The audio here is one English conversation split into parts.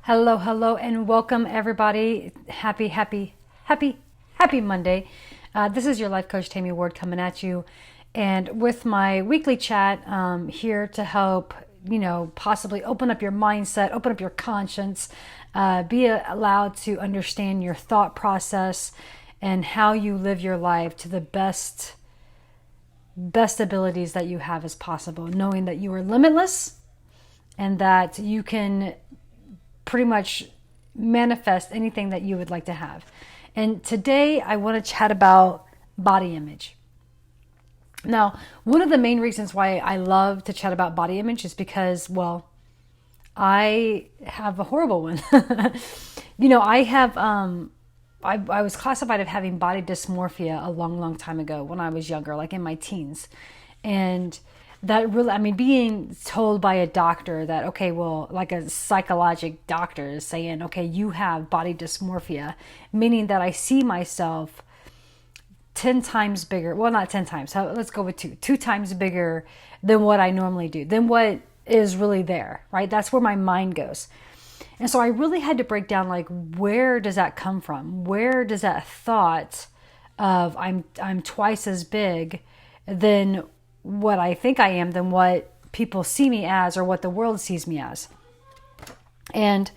Hello, hello, and welcome everybody. Happy Monday. This is your life coach, Tammy Ward, coming at you. And with my weekly chat here to help, possibly open up your mindset, open up your conscience, be allowed to understand your thought process and how you live your life to the best abilities that you have as possible, knowing that you are limitless and that you can pretty much manifest anything that you would like to have. And today I want to chat about body image. Now, one of the main reasons why I love to chat about body image is because, well, I have a horrible one. I have, I was classified of having body dysmorphia a long time ago when I was younger, like in my teens. And that really, being told by a doctor that, okay, well, like a psychologic doctor is saying, okay, you have body dysmorphia, meaning that I see myself 10 times bigger. Well, not 10 times. Let's go with two times bigger than what I normally do, than what is really there, right? That's where my mind goes. And so I really had to break down, like, where does that come from? Where does that thought of I'm twice as big than what I think I am, than what people see me as or what the world sees me as? And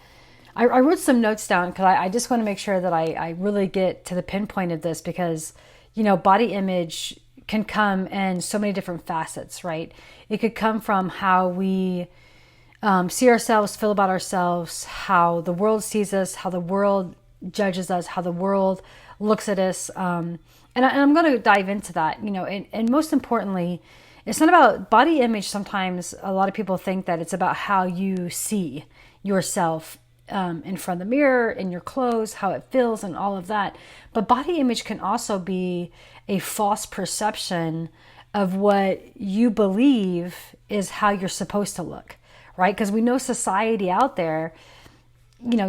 I wrote some notes down because I just want to make sure that I really get to the pinpoint of this, because, body image can come in so many different facets, right? It could come from how we see ourselves, feel about ourselves, how the world sees us, how the world judges us, how the world looks at us. And I'm going to dive into that, and most importantly, it's not about body image. Sometimes a lot of people think that it's about how you see yourself in front of the mirror, in your clothes, how it feels and all of that. But body image can also be a false perception of what you believe is how you're supposed to look, right? Because we know society out there,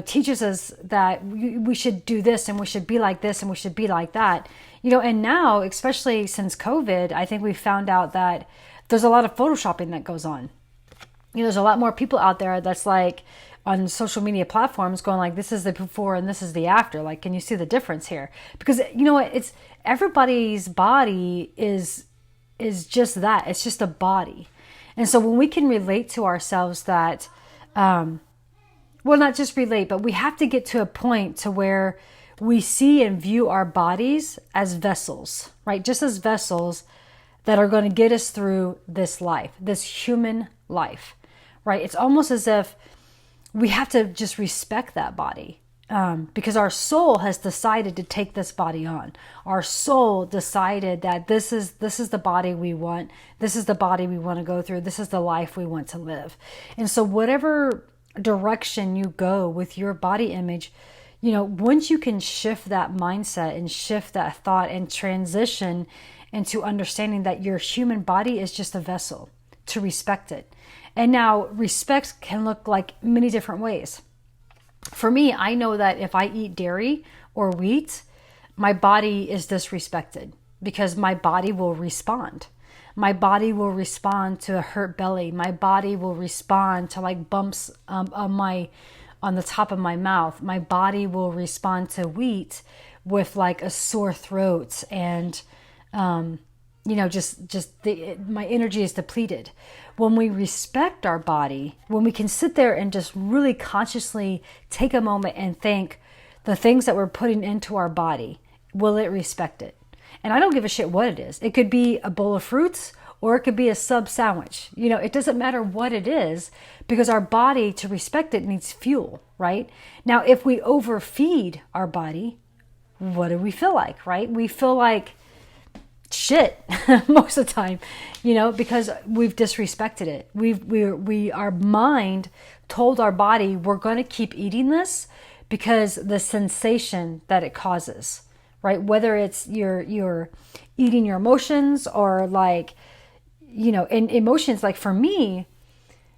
teaches us that we should do this and we should be like this and we should be like that. And now, especially since COVID, I think we found out that there's a lot of photoshopping that goes on. There's a lot more people out there that's like on social media platforms going like, this is the before and this is the after. Like, can you see the difference here? Because it's everybody's body is just that. It's just a body. And so when we can relate to ourselves that, well, not just relate, but we have to get to a point to where we see and view our bodies as vessels, right? Just as vessels that are going to get us through this life, this human life, right? It's almost as if we have to just respect that body because our soul has decided to take this body on. Our soul decided that this is the body we want. This is the body we want to go through. This is the life we want to live. And so whatever direction you go with your body image, once you can shift that mindset and shift that thought and transition into understanding that your human body is just a vessel, to respect it. And now respect can look like many different ways. For me, I know that if I eat dairy or wheat, my body is disrespected because my body will respond. My body will respond to a hurt belly. My body will respond to like bumps on the top of my mouth. My body will respond to wheat with like a sore throat and my energy is depleted. When we respect our body, when we can sit there and just really consciously take a moment and think the things that we're putting into our body, will it respect it? And I don't give a shit what it is. It could be a bowl of fruits or it could be a sub sandwich. It doesn't matter what it is, because our body, to respect it, needs fuel, right? Now, if we overfeed our body, what do we feel like, right? We feel like shit most of the time, because we've disrespected it. Our mind told our body we're going to keep eating this because the sensation that it causes, right? Whether it's you're eating your emotions or like, in emotions, like for me,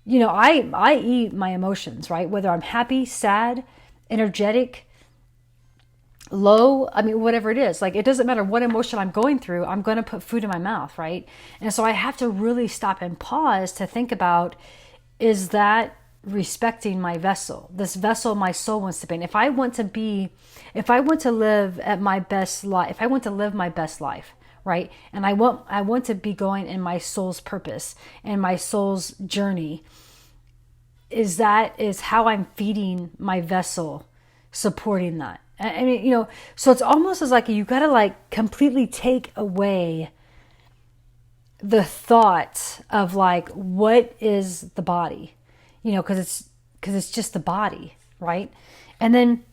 I eat my emotions, right? Whether I'm happy, sad, energetic, low, whatever it is, like, it doesn't matter what emotion I'm going through, I'm going to put food in my mouth, right? And so I have to really stop and pause to think about, is that respecting my vessel, this vessel my soul wants to be in. If I want to live at my best life, if I want to live my best life, right? And I want to be going in my soul's purpose and my soul's journey, is how I'm feeding my vessel, supporting that. I mean, so it's almost as like you got to like completely take away the thought of like, what is the body? Because it's just the body, right? And then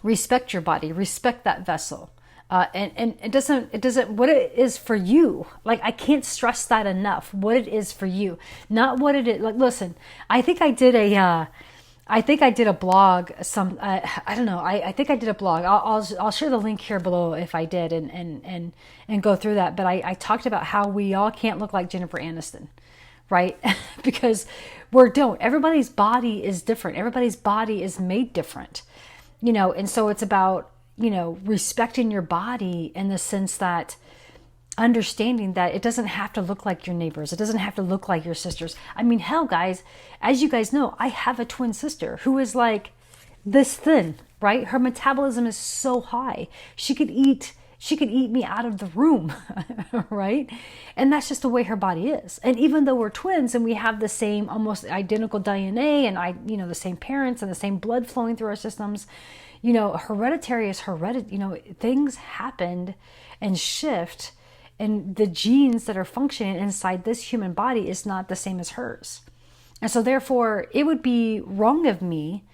respect your body, respect that vessel. And it doesn't, what it is for you. Like, I can't stress that enough, what it is for you, not what it is. Like, listen, I think I did a blog, I don't know. I think I did a blog. I'll share the link here below if I did and go through that. But I talked about how we all can't look like Jennifer Aniston, right? Because everybody's body is different. Everybody's body is made different, and so it's about, respecting your body in the sense that understanding that it doesn't have to look like your neighbors. It doesn't have to look like your sisters. I mean, hell, guys, as you guys know, I have a twin sister who is like this thin, right? Her metabolism is so high. She could eat me out of the room, right? And that's just the way her body is. And even though we're twins and we have the same, almost identical DNA and the same parents and the same blood flowing through our systems, hereditary is hereditary. Things happened and shift, and the genes that are functioning inside this human body is not the same as hers. And so therefore, it would be wrong of me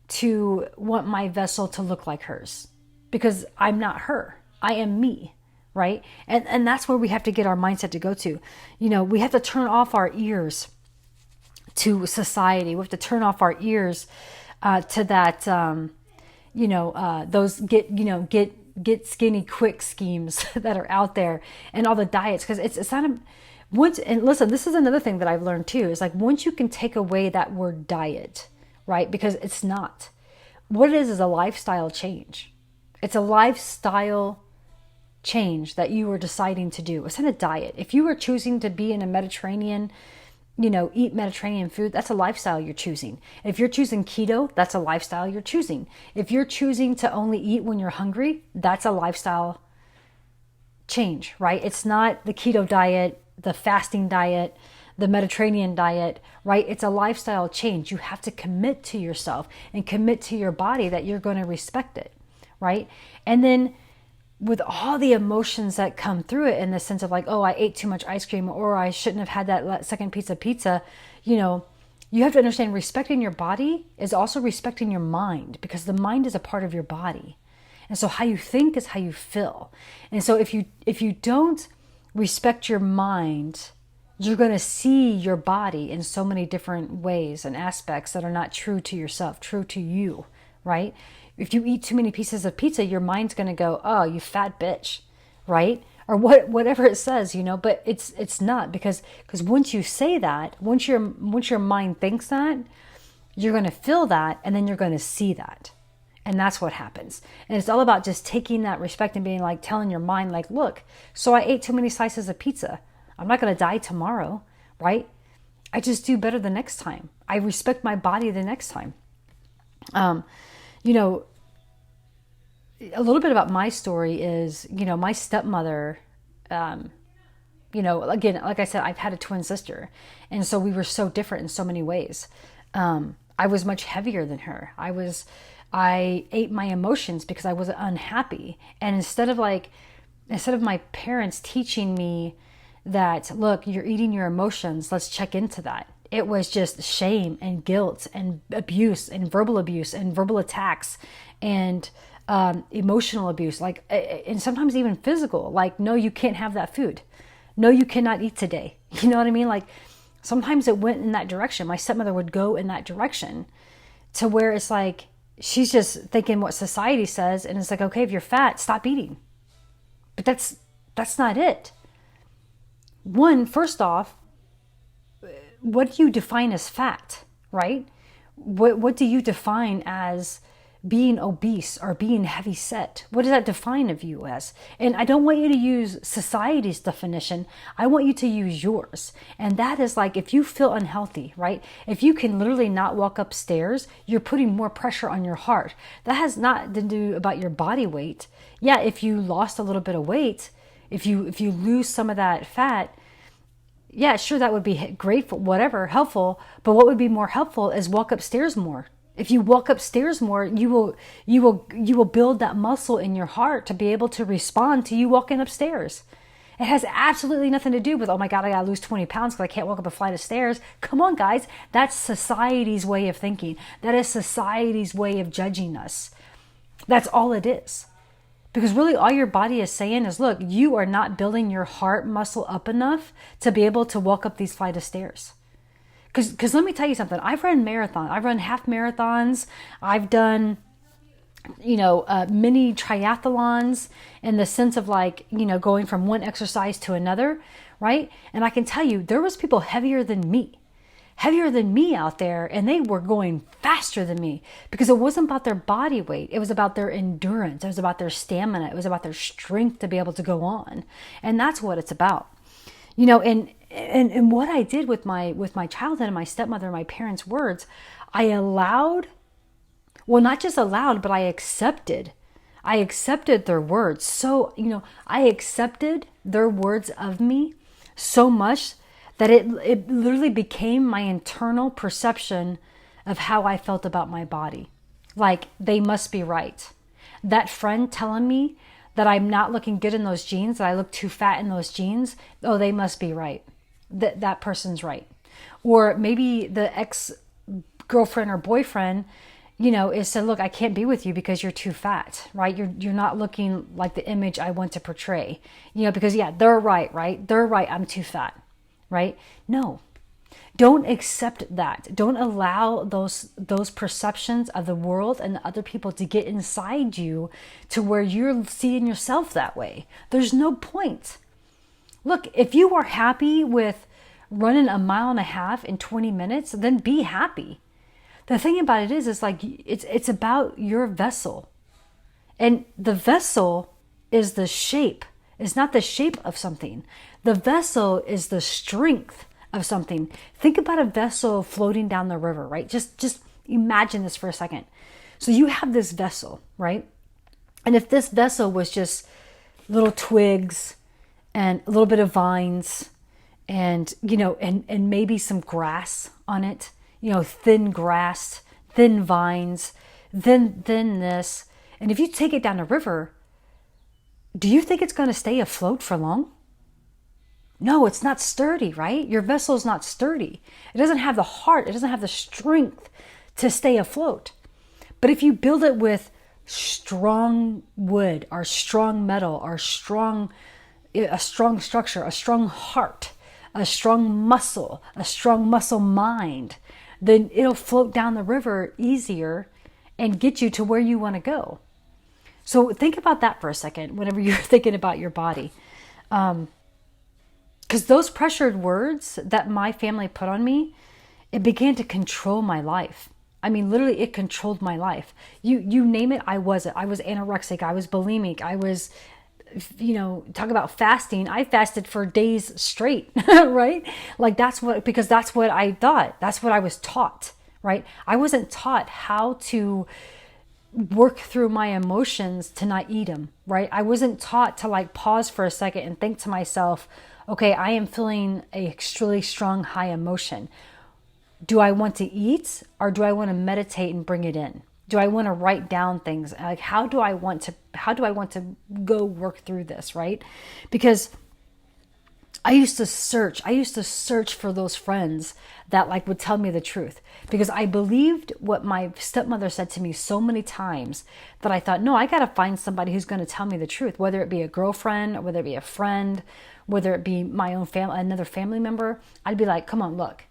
to want my vessel to look like hers, because I'm not her. I am me, right? And that's where we have to get our mindset to go to. We have to turn off our ears to society. We have to turn off our ears to that, those get skinny quick schemes that are out there and all the diets. Because it's not and listen, this is another thing that I've learned too, is like, once you can take away that word diet, right? Because it's not. What it is a lifestyle change. It's a lifestyle change that you are deciding to do. It's not a diet. If you are choosing to be in a Mediterranean, eat Mediterranean food, that's a lifestyle you're choosing. If you're choosing keto, that's a lifestyle you're choosing. If you're choosing to only eat when you're hungry, that's a lifestyle change, right? It's not the keto diet, the fasting diet, the Mediterranean diet, right? It's a lifestyle change. You have to commit to yourself and commit to your body that you're going to respect it, right? And then with all the emotions that come through it, in the sense of like, oh, I ate too much ice cream, or I shouldn't have had that second pizza, you have to understand, respecting your body is also respecting your mind, because the mind is a part of your body. And so how you think is how you feel. And so if you don't respect your mind, you're going to see your body in so many different ways and aspects that are not true to yourself, true to you, right? If you eat too many pieces of pizza, your mind's going to go, oh, you fat bitch, right? Or whatever it says, but it's not, because once you say that, once your mind thinks that, you're going to feel that, and then you're going to see that. And that's what happens. And it's all about just taking that respect and being like, telling your mind like, look, so I ate too many slices of pizza. I'm not going to die tomorrow, right? I just do better the next time. I respect my body the next time. A little bit about my story is, my stepmother, again, like I said, I've had a twin sister. And so we were so different in so many ways. I was much heavier than her. I ate my emotions because I was unhappy. And instead of my parents teaching me that, look, you're eating your emotions, let's check into that, it was just shame and guilt and abuse and verbal attacks and emotional abuse, and sometimes even physical, like, no, you can't have that food. No, you cannot eat today. You know what I mean? Like, sometimes it went in that direction. My stepmother would go in that direction, to where it's like, she's just thinking what society says. And it's like, okay, if you're fat, stop eating. But that's not it. First off, what do you define as fat, right? What do you define as being obese or being heavy set? What does that define of you as? And I don't want you to use society's definition. I want you to use yours. And that is like, if you feel unhealthy, right? If you can literally not walk upstairs, you're putting more pressure on your heart. That has not to do about your body weight. Yeah, if you lost a little bit of weight, if you lose some of that fat, yeah, sure, that would be great for whatever, helpful. But what would be more helpful is walk upstairs more. If you walk upstairs more, you will build that muscle in your heart to be able to respond to you walking upstairs. It has absolutely nothing to do with, oh my God, I gotta lose 20 pounds because I can't walk up a flight of stairs. Come on, guys. That's society's way of thinking. That is society's way of judging us. That's all it is. Because really all your body is saying is, look, you are not building your heart muscle up enough to be able to walk up these flight of stairs. Because let me tell you something. I've run marathons. I've run half marathons. I've done, mini triathlons in the sense of like, going from one exercise to another, right? And I can tell you, there was people heavier than me out there, and they were going faster than me because it wasn't about their body weight. It was about their endurance. It was about their stamina. It was about their strength to be able to go on. And that's what it's about. And what I did with my childhood and my stepmother and my parents' words, I allowed, well, not just allowed, but I accepted their words. So, I accepted their words of me so much that it literally became my internal perception of how I felt about my body. Like, they must be right. That friend telling me that I'm not looking good in those jeans, that I look too fat in those jeans, oh, they must be right. That person's right. Or maybe the ex-girlfriend or boyfriend, is said, look, I can't be with you because you're too fat, right? You're not looking like the image I want to portray, because they're right? They're right, I'm too fat. Right? No, don't accept that. Don't allow those perceptions of the world and the other people to get inside you to where you're seeing yourself that way. There's no point. Look, if you are happy with running 1.5 miles in 20 minutes, then be happy. The thing about it is like, it's about your vessel. And the vessel is the shape. It's not the shape of something. The vessel is the strength of something. Think about a vessel floating down the river, right? Just imagine this for a second. So you have this vessel, right? And if this vessel was just little twigs and a little bit of vines and, and maybe some grass on it, thin grass, thin vines, thin this. And if you take it down a river, do you think it's going to stay afloat for long? No, it's not sturdy, right? Your vessel is not sturdy. It doesn't have the heart. It doesn't have the strength to stay afloat. But if you build it with strong wood or strong metal or a strong structure, a strong heart, a strong muscle mind, then it'll float down the river easier and get you to where you want to go. So think about that for a second whenever you're thinking about your body. Because those pressured words that my family put on me, it began to control my life. I mean, literally, it controlled my life. You name it, I was it. I was anorexic. I was bulimic. I was, talk about fasting. I fasted for days straight, right? Like because that's what I thought. That's what I was taught, right? I wasn't taught how to work through my emotions to not eat them, right? I wasn't taught to like pause for a second and think to myself, okay, I am feeling a extremely strong high emotion. Do I want to eat or do I want to meditate and bring it in? Do I want to write down things? Like, how do I want to go work through this, right? Because I used to search for those friends that like would tell me the truth, because I believed what my stepmother said to me so many times that I thought, no, I got to find somebody who's going to tell me the truth, whether it be a girlfriend or whether it be a friend, whether it be my own family, another family member. I'd be like, come on, look,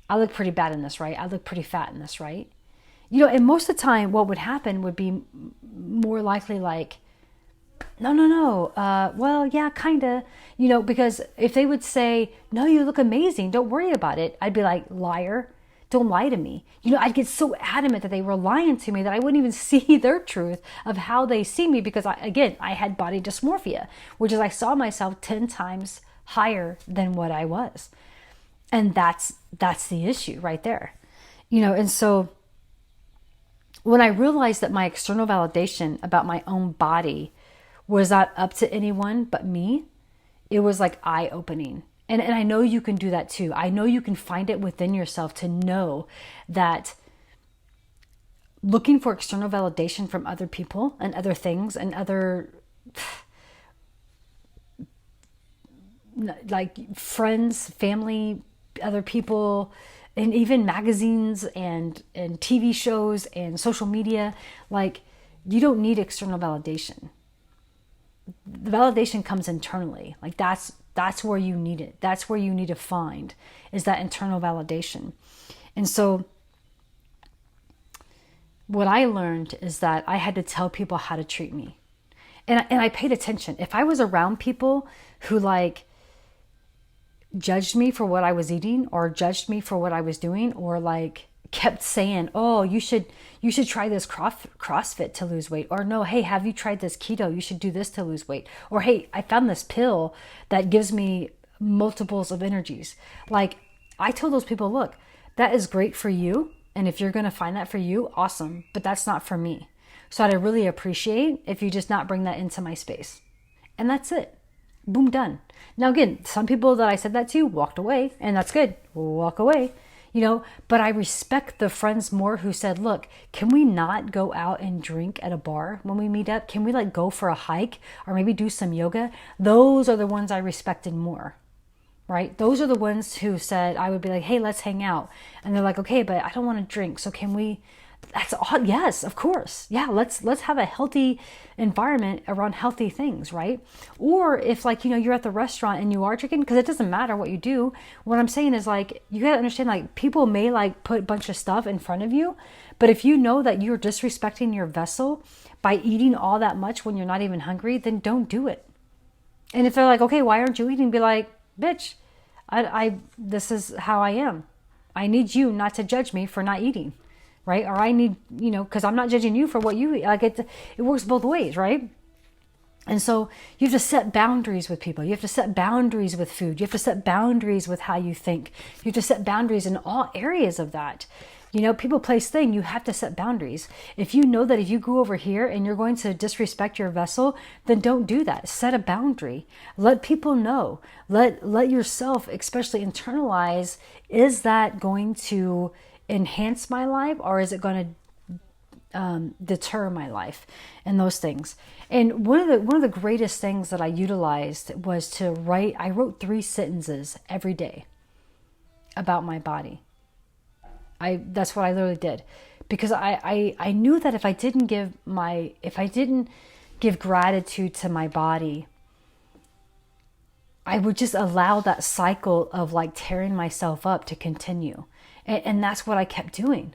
I look pretty bad in this, right? I look pretty fat in this, right? And most of the time what would happen would be more likely like, no. Well, yeah, kind of, because if they would say, no, you look amazing, don't worry about it. I'd be like, liar. don't lie to me. I'd get so adamant that they were lying to me that I wouldn't even see their truth of how they see me, because I had body dysmorphia, which is I saw myself 10 times higher than what I was. And that's the issue right there. And so when I realized that my external validation about my own body was not up to anyone but me, it was like eye-opening. And I know you can do that too. I know you can find it within yourself to know that looking for external validation from other people and other things and other like friends, family, other people, and even magazines and TV shows and social media, like, you don't need external validation. The validation comes internally. Like, that's where you need it. That's where you need to find, is that internal validation. And so what I learned is that I had to tell people how to treat me. And I paid attention. If I was around people who like judged me for what I was eating, or judged me for what I was doing, or like kept saying, oh, you should try this CrossFit to lose weight, or no, hey, have you tried this keto? You should do this to lose weight, or hey, I found this pill that gives me multiples of energies. Like, I told those people, look, that is great for you, and if you're going to find that for you, awesome, but that's not for me. So I'd really appreciate if you just not bring that into my space. And that's it. Boom, done. Now again, some people that I said that to walked away, and that's good. Walk away. But I respect the friends more who said, look, can we not go out and drink at a bar when we meet up? Can we like go for a hike, or maybe do some yoga? Those are the ones I respected more, right? Those are the ones who said, I would be like, hey, let's hang out. And they're like, okay, but I don't want to drink. So can we, that's all. Yes, of course. Yeah. Let's have a healthy environment around healthy things. Right. Or if like, you're at the restaurant and you are drinking, because it doesn't matter what you do. What I'm saying is like, you got to understand, like, people may like put a bunch of stuff in front of you, but if you know that you're disrespecting your vessel by eating all that much when you're not even hungry, then don't do it. And if they're like, okay, why aren't you eating? Be like, bitch, this is how I am. I need you not to judge me for not eating. Right? Or I need, because I'm not judging you for what you eat. Like, it works both ways, right? And so you have to set boundaries with people. You have to set boundaries with food. You have to set boundaries with how you think. You have to set boundaries in all areas of that. People, place, thing, you have to set boundaries. If you know that if you go over here and you're going to disrespect your vessel, then don't do that. Set a boundary. Let people know. Let yourself, especially, internalize, is that going to enhance my life, or is it going to deter my life, and those things. And one of the greatest things that I utilized was to write. I wrote 3 sentences every day about my body. That's what I literally did, because I knew that if I didn't give gratitude to my body, I would just allow that cycle of like tearing myself up to continue. And that's what I kept doing.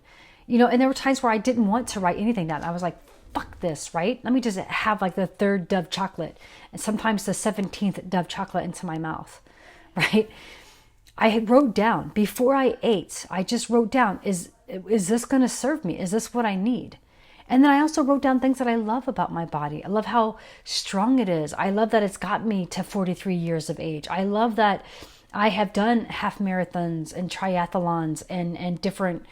And there were times where I didn't want to write anything down. I was like, fuck this, right? Let me just have like the 3rd Dove chocolate, and sometimes the 17th Dove chocolate into my mouth, right? I wrote down, before I ate, I just wrote down, is this going to serve me? Is this what I need? And then I also wrote down things that I love about my body. I love how strong it is. I love that it's got me to 43 years of age. I love that I have done half marathons and triathlons and different,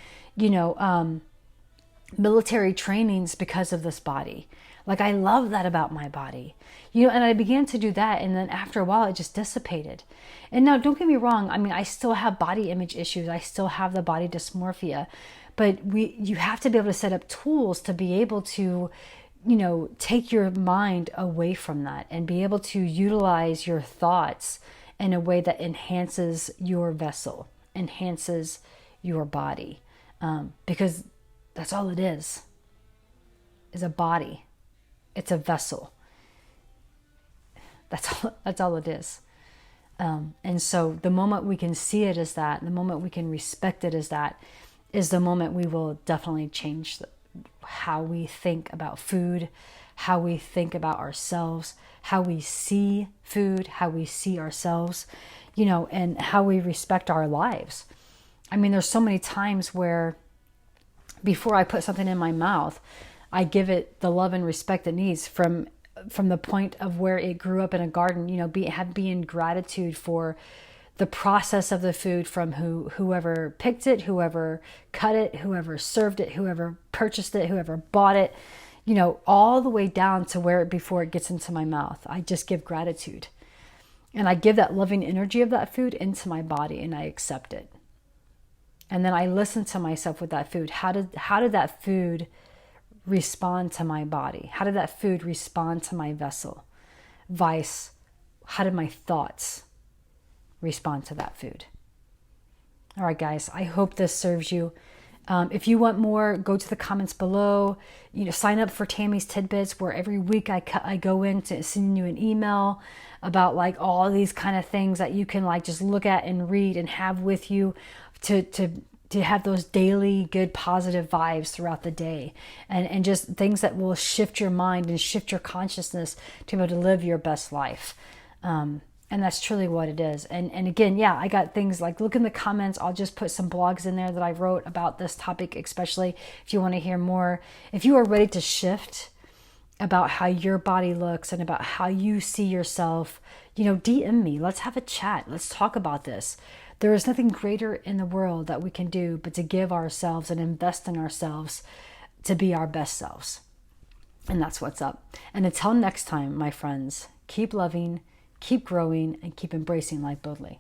military trainings because of this body. Like, I love that about my body, and I began to do that. And then after a while, it just dissipated. And now, don't get me wrong. I mean, I still have body image issues. I still have the body dysmorphia, but you have to be able to set up tools to be able to, take your mind away from that and be able to utilize your thoughts in a way that enhances your vessel, enhances your body. Because that's all it is a body. It's a vessel. That's all it is. And so the moment we can see it as that, the moment we can respect it as that, is the moment we will definitely change how we think about food, how we think about ourselves, how we see food, how we see ourselves, and how we respect our lives. I mean, there's so many times where before I put something in my mouth, I give it the love and respect it needs from the point of where it grew up in a garden, be in gratitude for the process of the food, from whoever picked it, whoever cut it, whoever served it, whoever purchased it, whoever bought it, all the way down to where before it gets into my mouth. I just give gratitude. And I give that loving energy of that food into my body, and I accept it. And then I listen to myself with that food. How did that food respond to my body? How did that food respond to my vessel? Vice, how did my thoughts respond to that food? All right, guys, I hope this serves you. If you want more, go to the comments below. Sign up for Tammy's Tidbits, where every week I go in to send you an email about like all these kind of things that you can like just look at and read and have with you to have those daily good positive vibes throughout the day, and just things that will shift your mind and shift your consciousness to be able to live your best life. And that's truly what it is. And again, yeah, I got things like, look in the comments. I'll just put some blogs in there that I wrote about this topic, especially if you want to hear more. If you are ready to shift about how your body looks and about how you see yourself, DM me. Let's have a chat. Let's talk about this. There is nothing greater in the world that we can do but to give ourselves and invest in ourselves to be our best selves. And that's what's up. And until next time, my friends, keep loving, keep growing, and keep embracing life boldly.